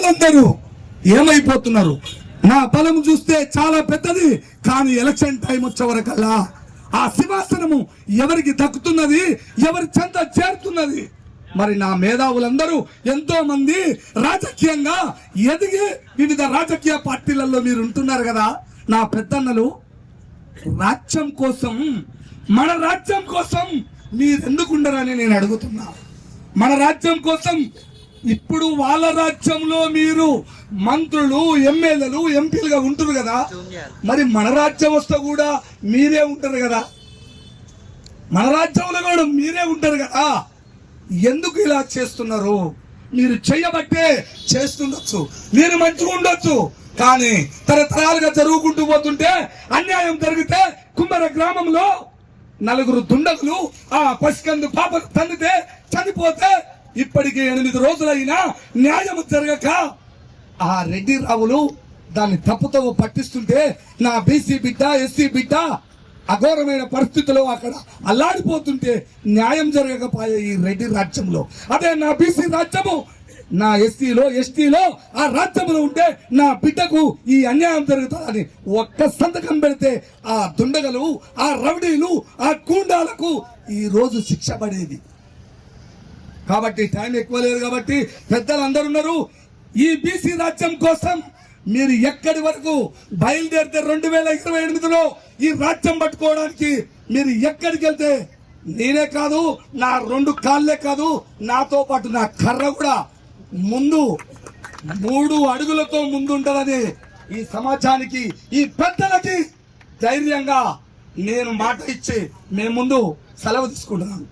పెద్దలందరూ ఏమైపోతున్నారు? నా బలం చూస్తే చాలా పెద్దది, కానీ ఎలక్షన్ టైం వచ్చే వరకల్లా ఆ సింహాసనము ఎవరికి దక్కుతున్నది, ఎవరి చెంత చేరుతున్నది? మరి నా మేధావులందరూ ఎంతో మంది రాజకీయంగా ఎదిగి వివిధ రాజకీయ పార్టీలలో మీరు ఉంటున్నారు కదా. నా పెద్దన్నలు రాజ్యం కోసం, మన రాజ్యం కోసం మీరు ఎందుకు ఉండరని నేను అడుగుతున్నా. మన రాజ్యం కోసం ఇప్పుడు వాళ్ళ రాజ్యంలో మీరు మంత్రులు, ఎమ్మెల్యేలు, ఎంపీలుగా ఉంటారు కదా. మరి మన రాజ్యం వస్తే కూడా మీరే ఉంటారు కదా, మన రాజ్యంలో కూడా మీరే ఉంటారు కదా. ఎందుకు ఇలా చేస్తున్నారు? మీరు చెయ్యబట్టే చేస్తుండొచ్చు, మీరు మంచిగా ఉండొచ్చు, కానీ తరతరాలుగా జరుగుకుంటూ పోతుంటే అన్యాయం జరిగితే కుమ్మర గ్రామంలో 4 దుండగులు ఆ పసికందు పాప తండ్రితే చనిపోతే ఇప్పటికి 8 రోజులైనా న్యాయం జరగక ఆ రెడ్డి రావులు దాన్ని తప్పుతో పట్టిస్తుంటే నా బీసీ బిడ్డ, ఎస్సీ బిడ్డ అఘోరమైన పరిస్థితుల్లో అక్కడ అల్లాడిపోతుంటే న్యాయం జరగకపోయే ఈ రెడ్డి రాజ్యంలో. అదే నా బీసీ రాజ్యము, నా ఎస్సీలో, ఎస్టీలో ఆ రాజ్యంలో ఉంటే నా బిడ్డకు ఈ అన్యాయం జరుగుతుందని ఒక్క సంతకం పెడితే ఆ దుండగలు, ఆ రౌడీలు, ఆ గూండాలకు ఈ రోజు శిక్ష పడేది. కాబట్టి టైం ఎక్కువ లేదు కాబట్టి పెద్దలందరూ ఉన్నారు. ఈ బీసీ రాజ్యం కోసం మీరు ఎక్కడి వరకు బయలుదేరితే 2028లో ఈ రాజ్యం పట్టుకోవడానికి మీరు ఎక్కడికి వెళ్తే నేనే కాదు, నా 2 కాళ్ళే కాదు, నాతో పాటు నా కర్ర కూడా ముందు 3 అడుగులతో ముందుంటదని ఈ సమాజానికి, ఈ పెద్దలకి ధైర్యంగా నేను మాట ఇచ్చి మేము ముందు సెలవు తీసుకుంటున్నాను.